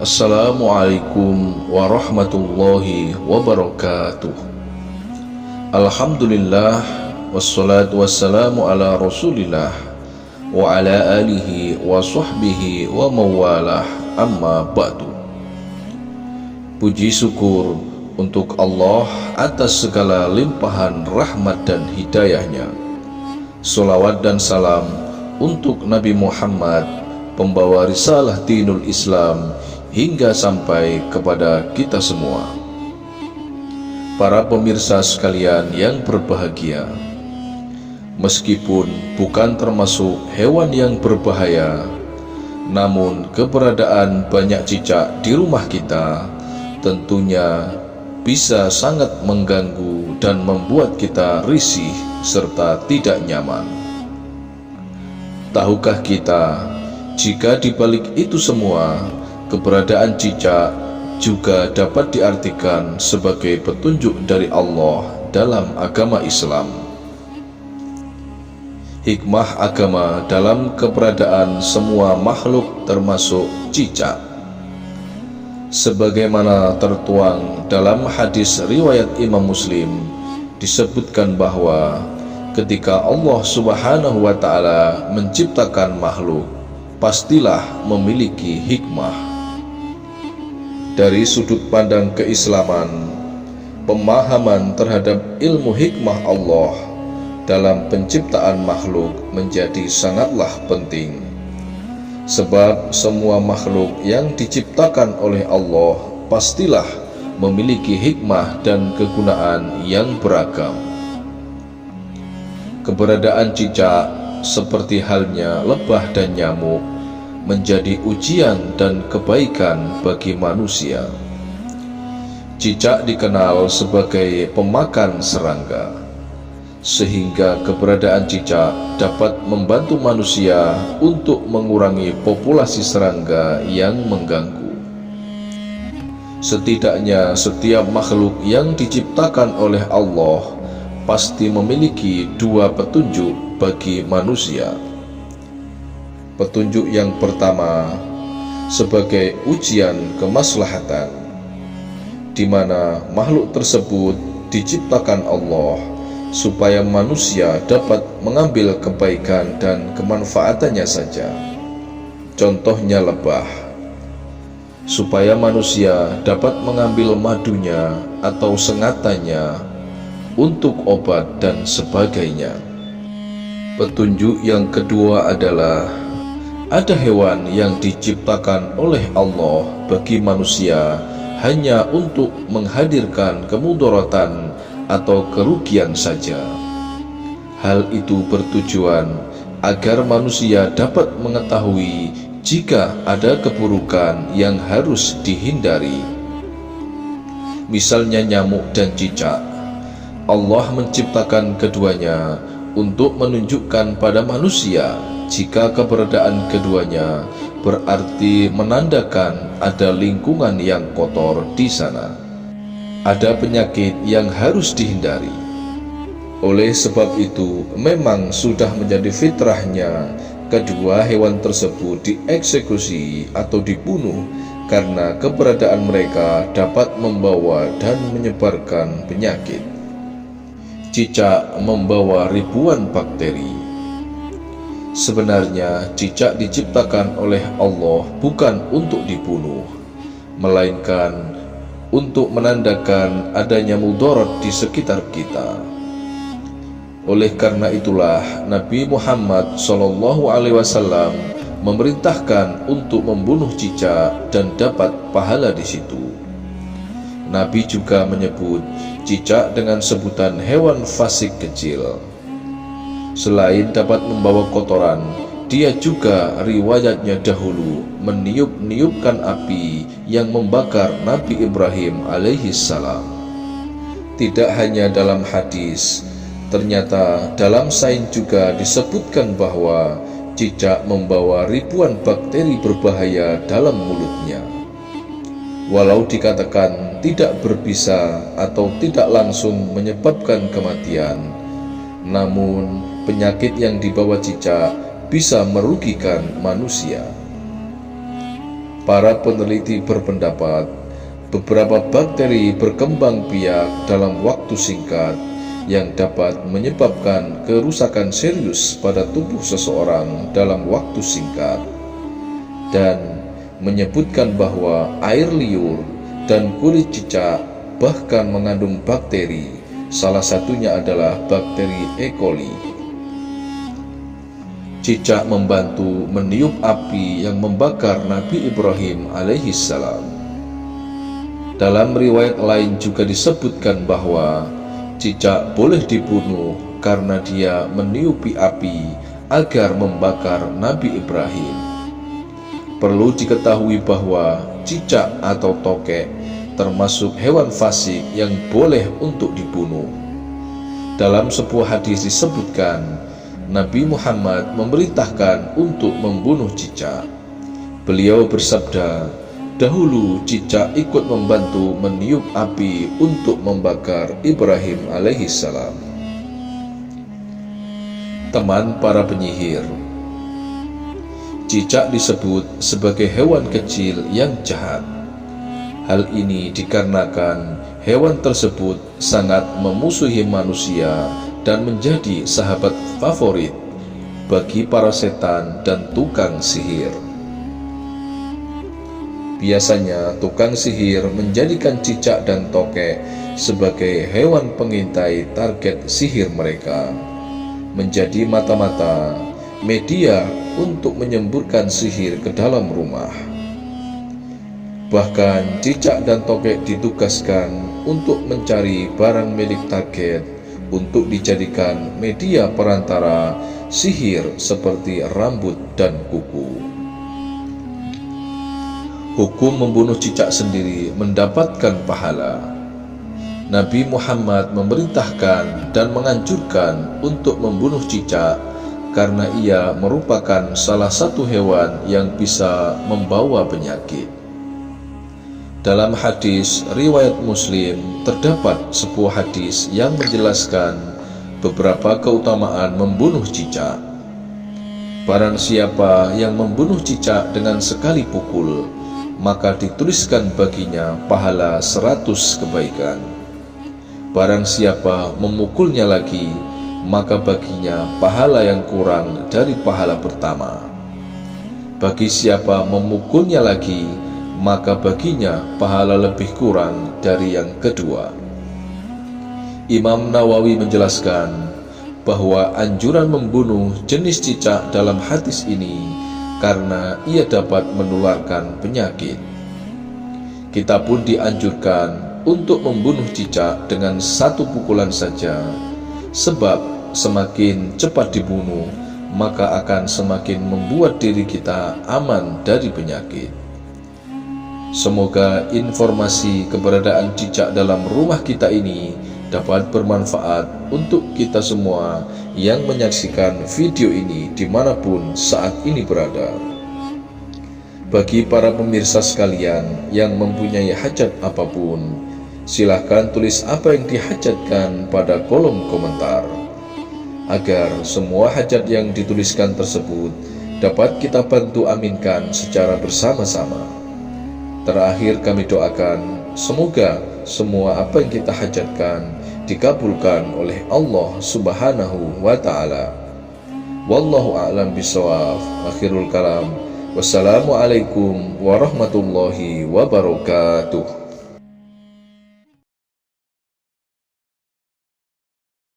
Assalamualaikum warahmatullahi wabarakatuh. Alhamdulillah, wassalatu wassalamu ala rasulillah wa ala alihi wa sahbihi wa mawalah, amma ba'du. Puji syukur untuk Allah atas segala limpahan rahmat dan hidayahnya. Salawat dan salam untuk Nabi Muhammad, pembawa risalah dinul Islam, hingga sampai kepada kita semua. Para pemirsa sekalian yang berbahagia, meskipun bukan termasuk hewan yang berbahaya, namun keberadaan banyak cicak di rumah kita tentunya bisa sangat mengganggu dan membuat kita risih serta tidak nyaman. Tahukah kita, jika dibalik itu semua, keberadaan cicak juga dapat diartikan sebagai petunjuk dari Allah dalam agama Islam. Hikmah agama dalam keberadaan semua makhluk termasuk cicak, sebagaimana tertuang dalam hadis riwayat Imam Muslim, disebutkan bahwa ketika Allah Subhanahu wa Ta'ala menciptakan makhluk, pastilah memiliki hikmah. Dari sudut pandang keislaman, pemahaman terhadap ilmu hikmah Allah dalam penciptaan makhluk menjadi sangatlah penting. Sebab semua makhluk yang diciptakan oleh Allah pastilah memiliki hikmah dan kegunaan yang beragam. Keberadaan cicak seperti halnya lebah dan nyamuk menjadi ujian dan kebaikan bagi manusia. Cicak dikenal sebagai pemakan serangga, sehingga keberadaan cicak dapat membantu manusia untuk mengurangi populasi serangga yang mengganggu. Setidaknya setiap makhluk yang diciptakan oleh Allah pasti memiliki dua petunjuk bagi manusia. Petunjuk yang pertama sebagai ujian kemaslahatan, di mana makhluk tersebut diciptakan Allah supaya manusia dapat mengambil kebaikan dan kemanfaatannya saja. Contohnya lebah, supaya manusia dapat mengambil madunya atau sengatannya untuk obat dan sebagainya. Petunjuk yang kedua adalah ada hewan yang diciptakan oleh Allah bagi manusia hanya untuk menghadirkan kemudaratan atau kerugian saja. Hal itu bertujuan agar manusia dapat mengetahui jika ada keburukan yang harus dihindari. Misalnya nyamuk dan cicak, Allah menciptakan keduanya untuk menunjukkan pada manusia jika keberadaan keduanya berarti menandakan ada lingkungan yang kotor di sana, ada penyakit yang harus dihindari. Oleh sebab itu, memang sudah menjadi fitrahnya kedua hewan tersebut dieksekusi atau dibunuh karena keberadaan mereka dapat membawa dan menyebarkan penyakit. Cicak membawa ribuan bakteri. Sebenarnya cicak diciptakan oleh Allah bukan untuk dibunuh, melainkan untuk menandakan adanya mudarat di sekitar kita. Oleh karena itulah Nabi Muhammad SAW memerintahkan untuk membunuh cicak dan dapat pahala di situ. Nabi juga menyebut cicak dengan sebutan hewan fasik kecil. Selain dapat membawa kotoran, dia juga riwayatnya dahulu meniup-niupkan api yang membakar Nabi Ibrahim alaihissalam. Tidak hanya dalam hadis, ternyata dalam sains juga disebutkan bahwa cicak membawa ribuan bakteri berbahaya dalam mulutnya. Walau dikatakan tidak berbisa atau tidak langsung menyebabkan kematian, namun penyakit yang dibawa cicak bisa merugikan manusia. Para peneliti berpendapat beberapa bakteri berkembang biak dalam waktu singkat yang dapat menyebabkan kerusakan serius pada tubuh seseorang dalam waktu singkat, dan menyebutkan bahwa air liur dan kulit cicak bahkan mengandung bakteri, salah satunya adalah bakteri E. coli. Cicak membantu meniup api yang membakar Nabi Ibrahim alaihissalam. Dalam riwayat lain juga disebutkan bahwa cicak boleh dibunuh karena dia meniupi api agar membakar Nabi Ibrahim. Perlu diketahui bahwa cicak atau tokek termasuk hewan fasik yang boleh untuk dibunuh. Dalam sebuah hadis disebutkan, Nabi Muhammad memerintahkan untuk membunuh cicak. Beliau bersabda, dahulu cicak ikut membantu meniup api untuk membakar Ibrahim alaihissalam. Teman para penyihir, cicak disebut sebagai hewan kecil yang jahat. Hal ini dikarenakan hewan tersebut sangat memusuhi manusia dan menjadi sahabat favorit bagi para setan dan tukang sihir. Biasanya tukang sihir menjadikan cicak dan tokek sebagai hewan pengintai target sihir mereka, menjadi mata-mata media untuk menyemburkan sihir ke dalam rumah. Bahkan cicak dan tokek ditugaskan untuk mencari barang milik target untuk dijadikan media perantara sihir seperti rambut dan kuku. Hukum membunuh cicak sendiri mendapatkan pahala. Nabi Muhammad memerintahkan dan menganjurkan untuk membunuh cicak karena ia merupakan salah satu hewan yang bisa membawa penyakit. Dalam hadis riwayat Muslim terdapat sebuah hadis yang menjelaskan beberapa keutamaan membunuh cicak. Barang siapa yang membunuh cicak dengan sekali pukul, maka dituliskan baginya pahala 100 kebaikan. Barang siapa memukulnya lagi, maka baginya pahala yang kurang dari pahala pertama. Bagi siapa memukulnya lagi, maka baginya pahala lebih kurang dari yang kedua. Imam Nawawi menjelaskan bahwa anjuran membunuh jenis cicak dalam hadis ini karena ia dapat menularkan penyakit. Kita pun dianjurkan untuk membunuh cicak dengan satu pukulan saja, sebab semakin cepat dibunuh, maka akan semakin membuat diri kita aman dari penyakit. Semoga informasi keberadaan cicak dalam rumah kita ini dapat bermanfaat untuk kita semua yang menyaksikan video ini dimanapun saat ini berada. Bagi para pemirsa sekalian yang mempunyai hajat apapun, silahkan tulis apa yang dihajatkan pada kolom komentar, agar semua hajat yang dituliskan tersebut dapat kita bantu aminkan secara bersama-sama. Terakhir kami doakan, semoga semua apa yang kita hajatkan dikabulkan oleh Allah Subhanahu wa ta'ala. Wallahu a'lam bishawab. Akhirul kalam. Wassalamualaikum warahmatullahi wabarakatuh.